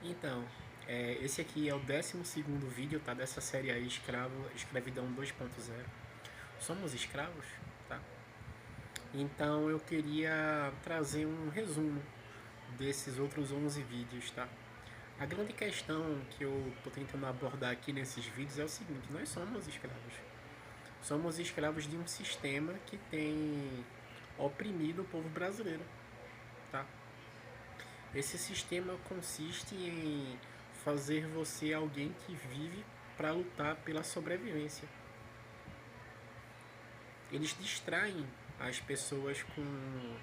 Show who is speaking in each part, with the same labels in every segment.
Speaker 1: Então, esse aqui é o 12º vídeo, tá? Dessa série aí, Escravidão 2.0. Somos escravos, tá? Então eu queria trazer um resumo desses outros 11 vídeos, tá? A grande questão que eu tô tentando abordar aqui nesses vídeos é o seguinte: nós somos escravos. Somos escravos de um sistema que tem oprimido o povo brasileiro, tá? Esse sistema consiste em fazer você alguém que vive para lutar pela sobrevivência. Eles distraem as pessoas com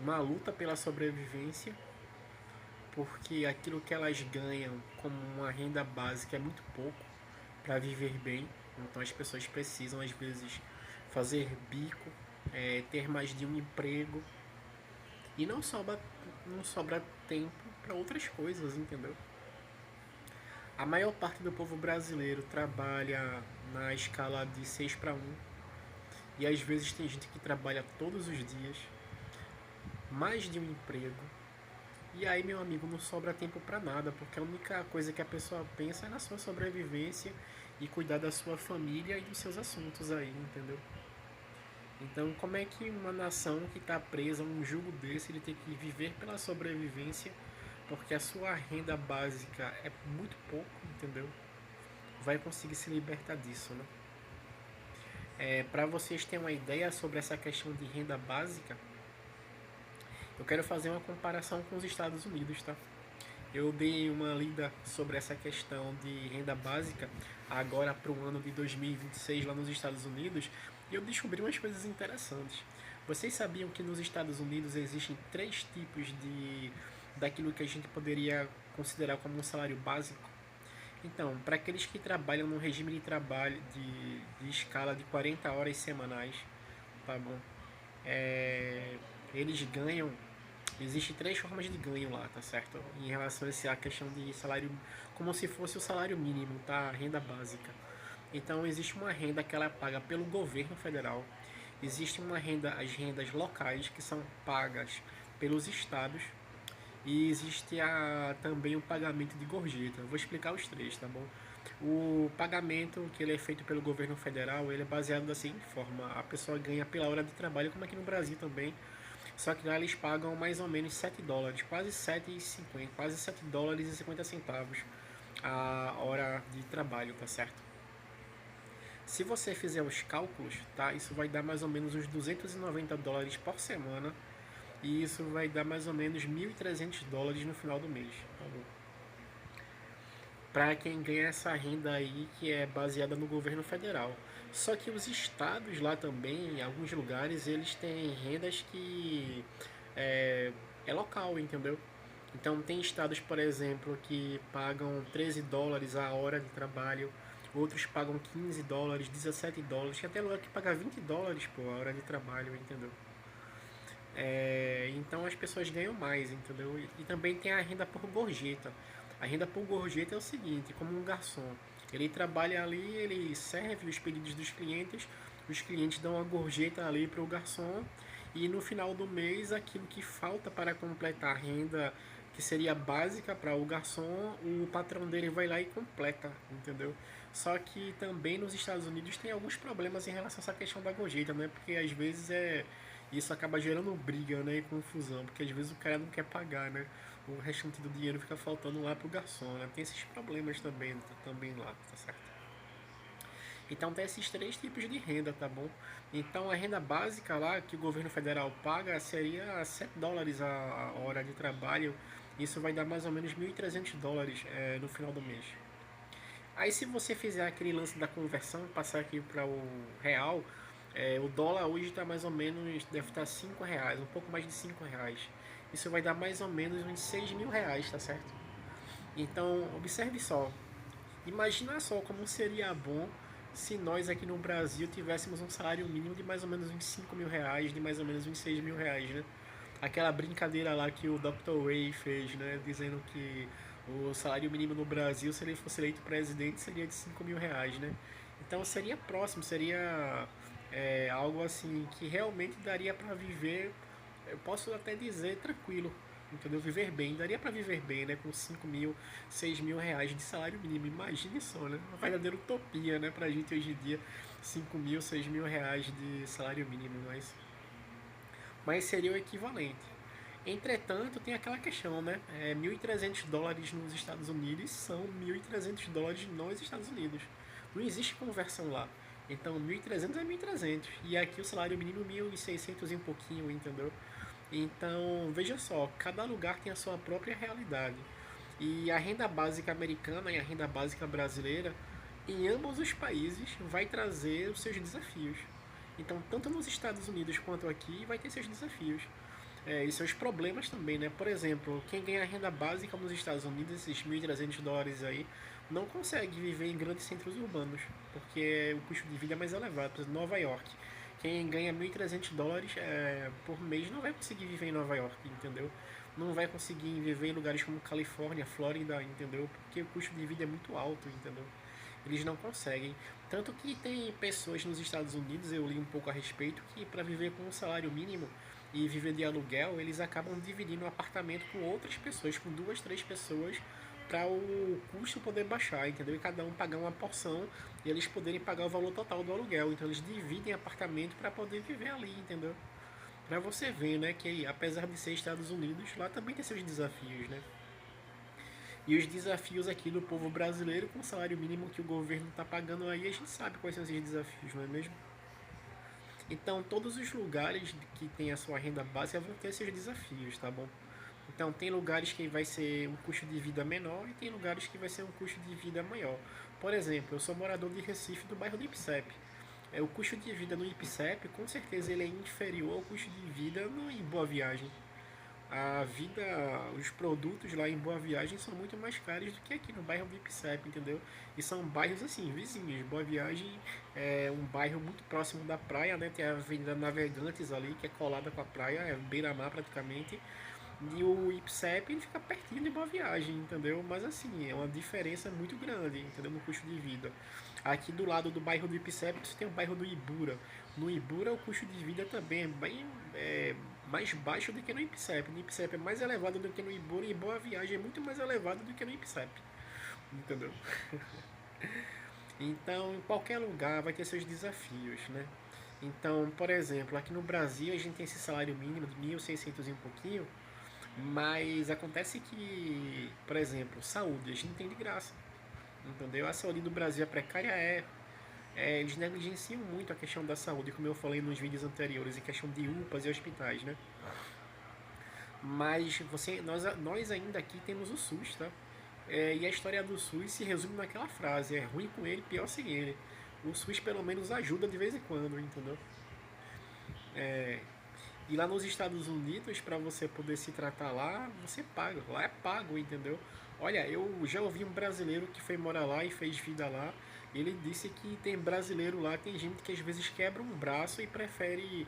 Speaker 1: uma luta pela sobrevivência, porque aquilo que elas ganham como uma renda básica é muito pouco para viver bem. Então as pessoas precisam às vezes fazer bico, ter mais de um emprego e não sobra tempo para outras coisas, entendeu? A maior parte do povo brasileiro trabalha na escala de 6 para 1 e às vezes tem gente que trabalha todos os dias, mais de um emprego. E aí, meu amigo, não sobra tempo para nada, porque a única coisa que a pessoa pensa é na sua sobrevivência e cuidar da sua família e dos seus assuntos aí, entendeu? Então, como é que uma nação que está presa a um jugo desse, ele tem que viver pela sobrevivência, porque a sua renda básica é muito pouco, entendeu? Vai conseguir se libertar disso, né? Para vocês terem uma ideia sobre essa questão de renda básica, eu quero fazer uma comparação com os Estados Unidos, tá? Eu dei uma lida sobre essa questão de renda básica agora para o ano de 2026 lá nos Estados Unidos e eu descobri umas coisas interessantes. Vocês sabiam que nos Estados Unidos existem três tipos de daquilo que a gente poderia considerar como um salário básico? Então, para aqueles que trabalham no regime de trabalho de escala de 40 horas semanais, tá bom? É, eles ganham. Existem três formas de ganho lá, tá certo? Em relação a essa questão de salário, como se fosse o salário mínimo, tá? A renda básica. Então existe uma renda que ela é paga pelo governo federal. Existe uma renda, as rendas locais que são pagas pelos estados. E existe também o pagamento de gorjeta. Eu vou explicar os três, tá bom? O pagamento que ele é feito pelo governo federal, ele é baseado da seguinte forma: a pessoa ganha pela hora de trabalho, como aqui no Brasil também. Só que lá eles pagam mais ou menos US$ 7, quase 7,50, quase US$ 7,50 a hora de trabalho, tá certo? Se você fizer os cálculos, tá? Isso vai dar mais ou menos uns US$ 290 por semana e isso vai dar mais ou menos US$ 1.300 no final do mês, tá bom? Para quem ganha essa renda aí que é baseada no governo federal. Só que os estados lá também, em alguns lugares, eles têm rendas que é, é local, entendeu? Então tem estados, por exemplo, que pagam US$ 13 a hora de trabalho, outros pagam US$ 15, US$ 17, tem até lugar que paga US$ 20 por hora de trabalho, entendeu? Então as pessoas ganham mais, entendeu? E também tem a renda por gorjeta. A renda por gorjeta é o seguinte, como um garçom. Ele trabalha ali, ele serve os pedidos dos clientes, os clientes dão uma gorjeta ali para o garçom e no final do mês aquilo que falta para completar a renda que seria básica para o garçom, o patrão dele vai lá e completa, entendeu? Só que também nos Estados Unidos tem alguns problemas em relação a essa questão da gorjeta, né? Porque às vezes isso acaba gerando briga, né, e confusão, porque às vezes o cara não quer pagar, né? O restante do dinheiro fica faltando lá pro garçom, né? Tem esses problemas também lá, tá certo? Então tem esses três tipos de renda, tá bom? Então a renda básica lá que o governo federal paga seria US$ 7 a hora de trabalho. Isso vai dar mais ou menos US$ 1.300 no final do mês. Aí se você fizer aquele lance da conversão, passar aqui para o real, o dólar hoje está mais ou menos, deve estar R$ 5, um pouco mais de R$ 5. Isso vai dar mais ou menos uns R$ 6.000, tá certo? Então, observe só. Imagina só como seria bom se nós aqui no Brasil tivéssemos um salário mínimo de mais ou menos uns R$ 5.000, de mais ou menos uns R$ 6.000, né? Aquela brincadeira lá que o Dr. Ray fez, né? Dizendo que o salário mínimo no Brasil, se ele fosse eleito presidente, seria de R$ 5.000, né? Então seria próximo, seria algo assim que realmente daria para viver, eu posso até dizer, tranquilo, entendeu? Viver bem, daria para viver bem, né? Com 5 mil, 6 mil reais de salário mínimo, imagine só, né? Uma verdadeira utopia, né? Pra gente hoje em dia, 5 mil, 6 mil reais de salário mínimo, mas seria o equivalente. Entretanto, tem aquela questão, né? 1.300 dólares nos Estados Unidos são 1.300 dólares nos Estados Unidos. Não existe conversão lá. Então, 1.300 é 1.300. E aqui o salário mínimo 1.600 e um pouquinho, entendeu? Então, veja só, cada lugar tem a sua própria realidade. E a renda básica americana e a renda básica brasileira, em ambos os países, vai trazer os seus desafios. Então, tanto nos Estados Unidos quanto aqui, vai ter seus desafios. E seus problemas também, né? Por exemplo, quem ganha renda básica nos Estados Unidos, esses 1.300 dólares aí, não consegue viver em grandes centros urbanos, porque o custo de vida é mais elevado. Por exemplo, Nova York. Quem ganha 1.300 dólares por mês não vai conseguir viver em Nova York, entendeu? Não vai conseguir viver em lugares como Califórnia, Flórida, entendeu? Porque o custo de vida é muito alto, entendeu? Eles não conseguem. Tanto que tem pessoas nos Estados Unidos, eu li um pouco a respeito, que para viver com um salário mínimo e viver de aluguel, eles acabam dividindo o apartamento com outras pessoas, com duas, três pessoas, para o custo poder baixar, entendeu? E cada um pagar uma porção e eles poderem pagar o valor total do aluguel. Então eles dividem apartamento para poder viver ali, entendeu? Para você ver, né, que apesar de ser Estados Unidos, lá também tem seus desafios, né? E os desafios aqui do povo brasileiro com o salário mínimo que o governo está pagando aí, a gente sabe quais são esses desafios, não é mesmo? Então, todos os lugares que tem a sua renda básica vão ter seus desafios, tá bom? Então, tem lugares que vai ser um custo de vida menor e tem lugares que vai ser um custo de vida maior. Por exemplo, eu sou morador de Recife, do bairro do Ipsep. O custo de vida no Ipsep, com certeza, ele é inferior ao custo de vida em Boa Viagem. A vida, os produtos lá em Boa Viagem são muito mais caros do que aqui no bairro do Ipsep, entendeu? E são bairros assim, vizinhos. Boa Viagem é um bairro muito próximo da praia, né? Tem a Avenida Navegantes ali, que é colada com a praia, é beira-mar praticamente. E o Ipsep ele fica pertinho de Boa Viagem, entendeu? Mas assim, é uma diferença muito grande, entendeu? No custo de vida. Aqui do lado do bairro do Ipsep, você tem o bairro do Ibura. No Ibura, o custo de vida também é bem mais baixo do que no Ipsep. No Ipsep é mais elevado do que no Ibura e Boa Viagem é muito mais elevado do que no Ipsep. Entendeu? Então, em qualquer lugar vai ter seus desafios, né? Então, por exemplo, aqui no Brasil a gente tem esse salário mínimo de 1.600 e um pouquinho, mas acontece que, por exemplo, saúde a gente tem de graça, entendeu? A saúde do Brasil é precária, eles negligenciam muito a questão da saúde, como eu falei nos vídeos anteriores, em questão de UPAs e hospitais, né? Mas nós ainda aqui temos o SUS, tá? E a história do SUS se resume naquela frase: é ruim com ele, pior sem ele. O SUS pelo menos ajuda de vez em quando, entendeu? E lá nos Estados Unidos, para você poder se tratar lá, você paga. Lá é pago, entendeu? Olha, eu já ouvi um brasileiro que foi morar lá e fez vida lá. Ele disse que tem brasileiro lá, tem gente que às vezes quebra um braço e prefere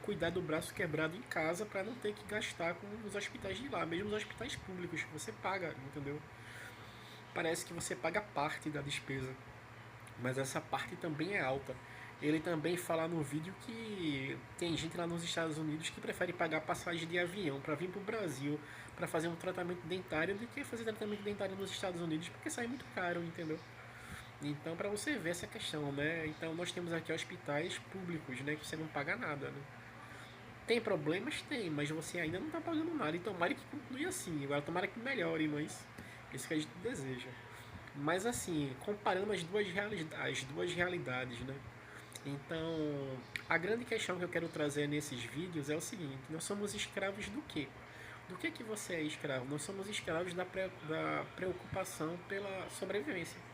Speaker 1: cuidar do braço quebrado em casa para não ter que gastar com os hospitais de lá, mesmo os hospitais públicos, você paga, entendeu? Parece que você paga parte da despesa, mas essa parte também é alta. Ele também fala no vídeo que tem gente lá nos Estados Unidos que prefere pagar passagem de avião para vir para o Brasil para fazer um tratamento dentário do que fazer tratamento dentário nos Estados Unidos porque sai muito caro, entendeu? Então, para você ver essa questão, né? Então, nós temos aqui hospitais públicos, né? Que você não paga nada, né? Tem problemas? Tem, mas você ainda não está pagando nada. E tomara que continue assim. Agora, tomara que melhore, mas isso que a gente deseja. Mas, assim, comparando as duas realidades, né? Então, a grande questão que eu quero trazer nesses vídeos é o seguinte: nós somos escravos do quê? Do que você é escravo? Nós somos escravos da preocupação pela sobrevivência.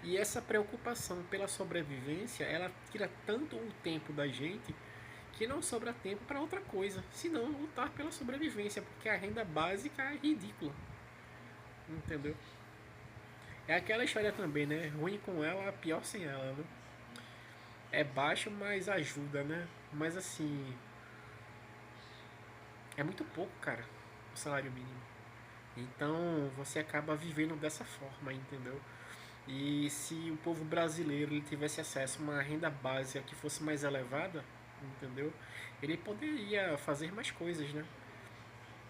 Speaker 1: E essa preocupação pela sobrevivência, ela tira tanto o tempo da gente que não sobra tempo para outra coisa, senão lutar pela sobrevivência, porque a renda básica é ridícula, entendeu? É aquela história também, né? Ruim com ela, pior sem ela, né? É baixo, mas ajuda, né? Mas assim, é muito pouco, cara, o salário mínimo. Então você acaba vivendo dessa forma, entendeu? E se o povo brasileiro ele tivesse acesso a uma renda básica que fosse mais elevada, entendeu? Ele poderia fazer mais coisas, né?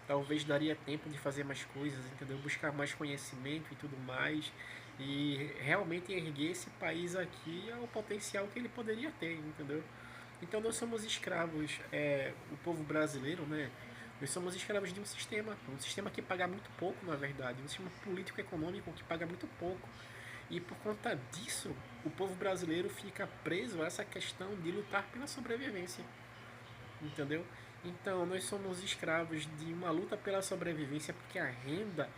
Speaker 1: talvez daria tempo de fazer mais coisas, entendeu? Buscar mais conhecimento e tudo mais, e realmente erguer esse país aqui ao potencial que ele poderia ter, entendeu? Então nós somos escravos, o povo brasileiro, né? Nós somos escravos de um sistema que paga muito pouco, na verdade, um sistema político-econômico que paga muito pouco. E por conta disso, o povo brasileiro fica preso a essa questão de lutar pela sobrevivência, entendeu? Então nós somos escravos de uma luta pela sobrevivência porque a renda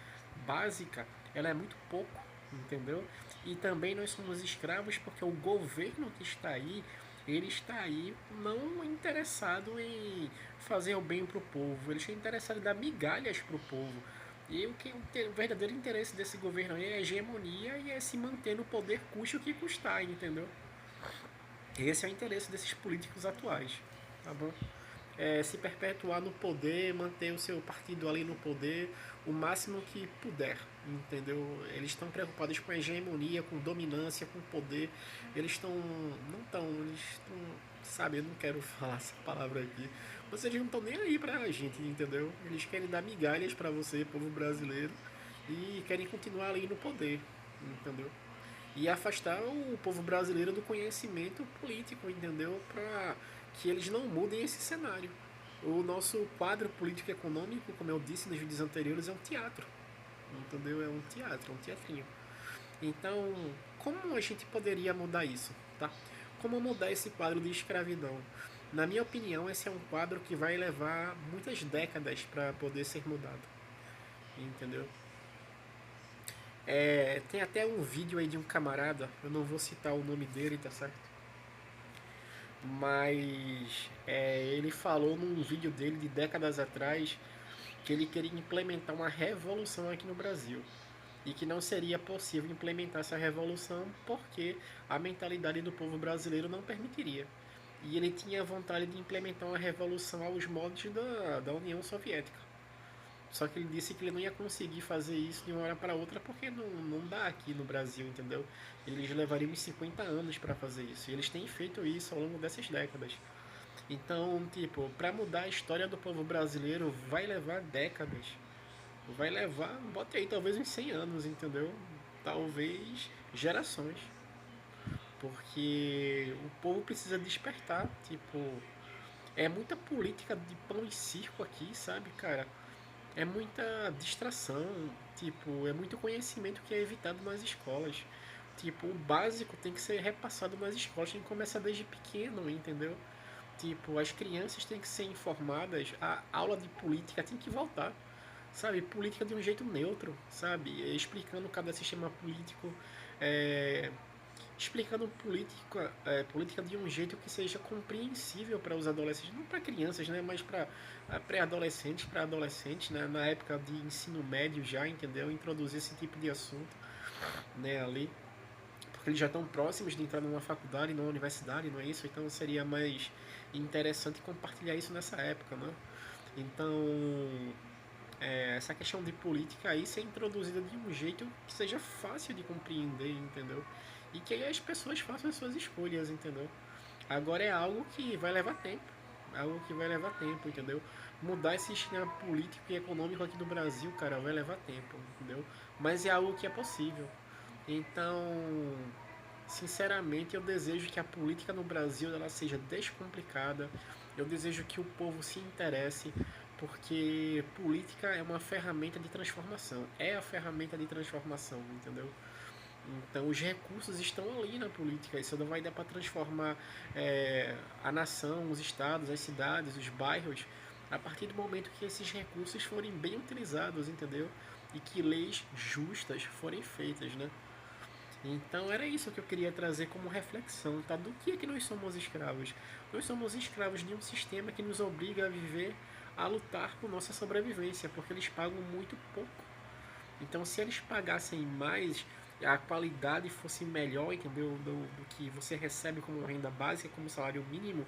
Speaker 1: básica ela é muito pouco, entendeu? E também nós somos escravos porque o governo que está aí, ele está aí não interessado em fazer o bem para o povo, ele está interessado em dar migalhas para o povo. E o verdadeiro interesse desse governo aí é a hegemonia e é se manter no poder custe o que custar, entendeu? Esse é o interesse desses políticos atuais, tá bom? Se perpetuar no poder, manter o seu partido ali no poder o máximo que puder, entendeu? Eles estão preocupados com a hegemonia, com dominância, com poder. Eles estão, sabe, eu não quero falar essa palavra aqui, mas eles não estão nem aí pra gente, entendeu? Eles querem dar migalhas pra você, povo brasileiro, e querem continuar ali no poder, entendeu? E afastar o povo brasileiro do conhecimento político, entendeu? Para que eles não mudem esse cenário. O nosso quadro político econômico, como eu disse nos vídeos anteriores, é um teatro, entendeu? É um teatro, é um teatrinho. Então, como a gente poderia mudar isso, tá? Como mudar esse quadro de escravidão? Na minha opinião, esse é um quadro que vai levar muitas décadas para poder ser mudado, entendeu? Tem até um vídeo aí de um camarada, eu não vou citar o nome dele, tá certo? Mas ele falou num vídeo dele de décadas atrás que ele queria implementar uma revolução aqui no Brasil. E que não seria possível implementar essa revolução porque a mentalidade do povo brasileiro não permitiria. E ele tinha vontade de implementar uma revolução aos moldes da União Soviética. Só que ele disse que ele não ia conseguir fazer isso de uma hora para outra porque não dá aqui no Brasil, entendeu? Eles levariam uns 50 anos para fazer isso. E eles têm feito isso ao longo dessas décadas. Então, tipo, para mudar a história do povo brasileiro vai levar décadas. Vai levar, bota aí, talvez uns 100 anos, entendeu? Talvez gerações. Porque o povo precisa despertar. Tipo, é muita política de pão e circo aqui, sabe, cara? É muita distração, tipo, é muito conhecimento que é evitado nas escolas. Tipo, o básico tem que ser repassado nas escolas, tem que começar desde pequeno, entendeu? Tipo, as crianças têm que ser informadas, a aula de política tem que voltar, sabe? Política de um jeito neutro, sabe? Explicando cada sistema político, é, explicando política de um jeito que seja compreensível para os adolescentes, não para crianças, né, mas para pré-adolescentes, para adolescentes, né, na época de ensino médio já, entendeu? Introduzir esse tipo de assunto, né, ali, porque eles já estão próximos de entrar numa faculdade, numa universidade, não é isso? Então seria mais interessante compartilhar isso nessa época, né? Então, essa questão de política aí ser introduzida de um jeito que seja fácil de compreender, entendeu? E que aí as pessoas façam as suas escolhas, entendeu? Agora é algo que vai levar tempo, algo que vai levar tempo, entendeu? Mudar esse sistema político e econômico aqui no Brasil, cara, vai levar tempo, entendeu? Mas é algo que é possível. Então, sinceramente, eu desejo que a política no Brasil ela seja descomplicada. Eu desejo que o povo se interesse, porque política é uma ferramenta de transformação. É a ferramenta de transformação, entendeu? Então, os recursos estão ali na política. Isso não vai dar para transformar a nação, os estados, as cidades, os bairros, a partir do momento que esses recursos forem bem utilizados, entendeu? E que leis justas forem feitas, né? Então era isso que eu queria trazer como reflexão, tá? Do que é que nós somos escravos? Nós somos escravos de um sistema que nos obriga a viver, a lutar por nossa sobrevivência, porque eles pagam muito pouco. Então se eles pagassem mais, a qualidade fosse melhor, entendeu? Do que você recebe como renda básica, como salário mínimo,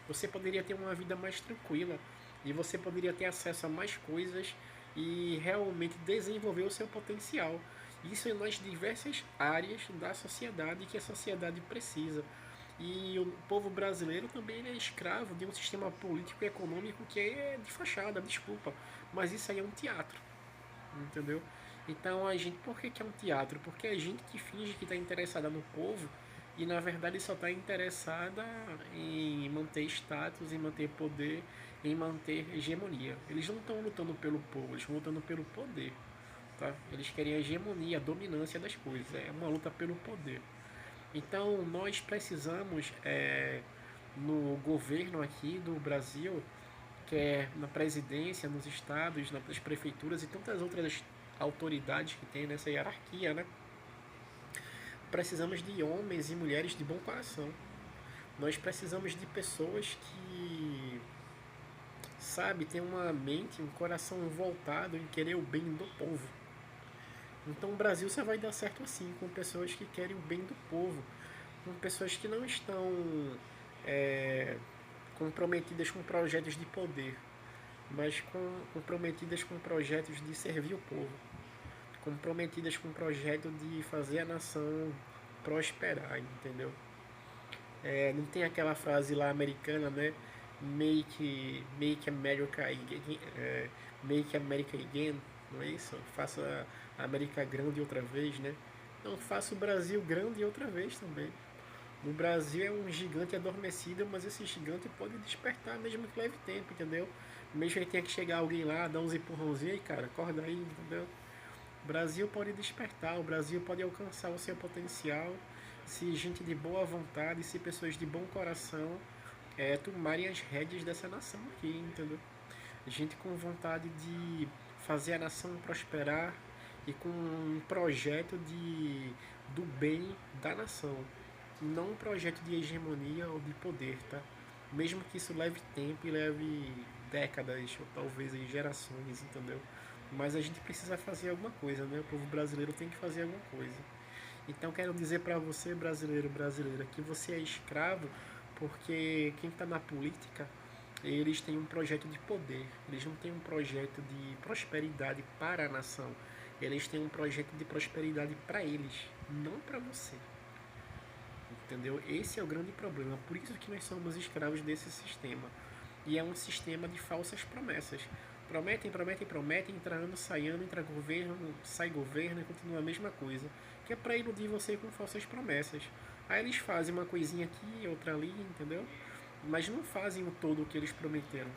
Speaker 1: você poderia ter uma vida mais tranquila e você poderia ter acesso a mais coisas e realmente desenvolver o seu potencial. Isso nas diversas áreas da sociedade que a sociedade precisa. E o povo brasileiro também ele é escravo de um sistema político e econômico que é de fachada, desculpa. Mas isso aí é um teatro, entendeu? Então a gente, por que, que é um teatro? Porque a gente que finge que está interessada no povo e na verdade só está interessada em manter status, em manter poder, em manter hegemonia. Eles não estão lutando pelo povo, eles estão lutando pelo poder. Tá? Eles querem a hegemonia, a dominância das coisas. É uma luta pelo poder. Então nós precisamos, no governo aqui do Brasil, que é na presidência, nos estados, nas prefeituras e tantas outras autoridades que tem nessa hierarquia, né? Precisamos de homens e mulheres de bom coração. Nós precisamos de pessoas que, sabe, tem uma mente, um coração voltado em querer o bem do povo. Então o Brasil só vai dar certo assim, com pessoas que querem o bem do povo, com pessoas que não estão é, comprometidas com projetos de poder, mas comprometidas com projetos de servir o povo, comprometidas com o projeto de fazer a nação prosperar, entendeu? Não tem aquela frase lá americana, né? Make America again, Make America again, não é isso? Faça a América grande outra vez, né? Não, faça o Brasil grande outra vez também. No Brasil é um gigante adormecido, mas esse gigante pode despertar mesmo que leve tempo, entendeu? Mesmo que tenha que chegar alguém lá, dar uns empurrãozinhos aí, cara, acorda aí, entendeu? O Brasil pode despertar, o Brasil pode alcançar o seu potencial se gente de boa vontade, se pessoas de bom coração tomarem as rédeas dessa nação aqui, entendeu? Gente com vontade de fazer a nação prosperar e com um projeto do bem da nação, não um projeto de hegemonia ou de poder, tá? Mesmo que isso leve tempo e leve décadas ou talvez aí gerações, entendeu? Mas a gente precisa fazer alguma coisa, né? O povo brasileiro tem que fazer alguma coisa. Então quero dizer para você, brasileiro, brasileira, que você é escravo porque quem está na política, eles têm um projeto de poder, eles não têm um projeto de prosperidade para a nação. Eles têm um projeto de prosperidade para eles, não para você. Entendeu? Esse é o grande problema. Por isso que nós somos escravos desse sistema. E é um sistema de falsas promessas. Prometem, prometem, prometem, entra ano, sai ano, entra governo, sai governo e continua a mesma coisa. Que é para iludir você com falsas promessas. Aí eles fazem uma coisinha aqui, outra ali, entendeu? Mas não fazem o todo o que eles prometeram.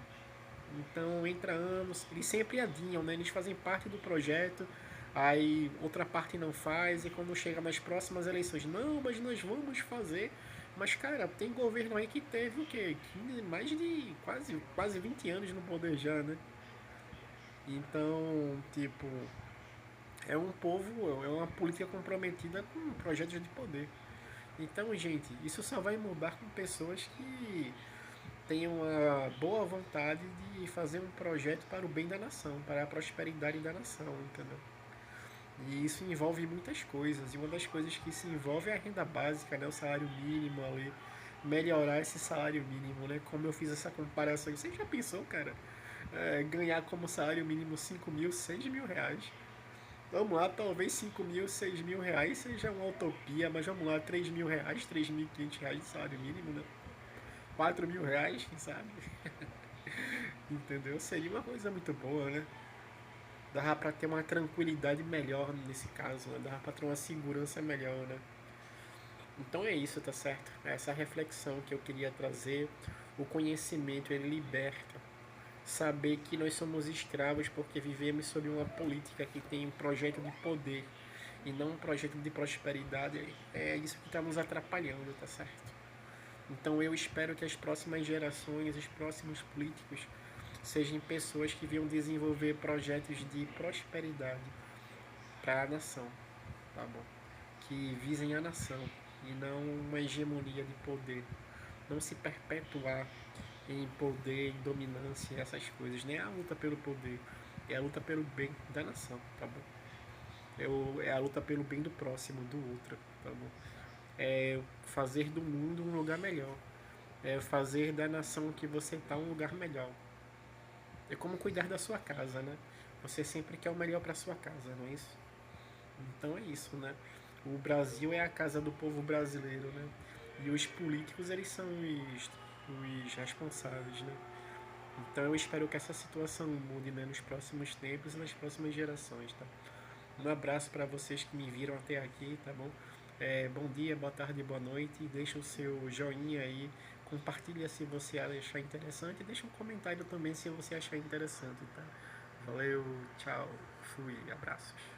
Speaker 1: Então entra anos, eles sempre adiam, né? Eles fazem parte do projeto, aí outra parte não faz, e quando chega nas próximas eleições, não, mas nós vamos fazer. Mas cara, tem governo aí que teve o quê? Mais de quase 20 anos no poder já, né? Então, tipo, é um povo, é uma política comprometida com projetos de poder. Então, gente, isso só vai mudar com pessoas que tenham uma boa vontade de fazer um projeto para o bem da nação, para a prosperidade da nação, entendeu? E isso envolve muitas coisas, e uma das coisas que se envolve é a renda básica, né, o salário mínimo ali, melhorar esse salário mínimo, né, como eu fiz essa comparação. Você já pensou, cara, ganhar como salário mínimo 5 mil, 6 mil reais? Vamos lá, talvez 5 mil, 6 mil reais seja uma utopia, mas vamos lá, 3 mil reais, 3.500 reais de salário mínimo, né? 4 mil reais, quem sabe? Entendeu? Seria uma coisa muito boa, né? Dava pra ter uma tranquilidade melhor nesse caso, né? Dava pra ter uma segurança melhor, né? Então é isso, tá certo? É essa reflexão que eu queria trazer. O conhecimento, ele liberta. Saber que nós somos escravos porque vivemos sob uma política que tem um projeto de poder e não um projeto de prosperidade, é isso que está nos atrapalhando, tá certo? Então eu espero que as próximas gerações, os próximos políticos, sejam pessoas que venham desenvolver projetos de prosperidade para a nação, tá bom? Que visem a nação e não uma hegemonia de poder. Não se perpetuar em poder, em dominância, essas coisas. Nem a luta pelo poder, é a luta pelo bem da nação, tá bom? É a luta pelo bem do próximo, do outro, tá bom? É fazer do mundo um lugar melhor. É fazer da nação que você está um lugar melhor. É como cuidar da sua casa, né? Você sempre quer o melhor para sua casa, não é isso? Então é isso, né? O Brasil é a casa do povo brasileiro, né? E os políticos, eles são os responsáveis, né? Então eu espero que essa situação mude, né, nos próximos tempos e nas próximas gerações, tá? Um abraço para vocês que me viram até aqui, tá bom? Bom dia, boa tarde, boa noite. Deixa o seu joinha aí, compartilha se você achar interessante e deixa um comentário também se você achar interessante, tá? Valeu, tchau, fui, abraços.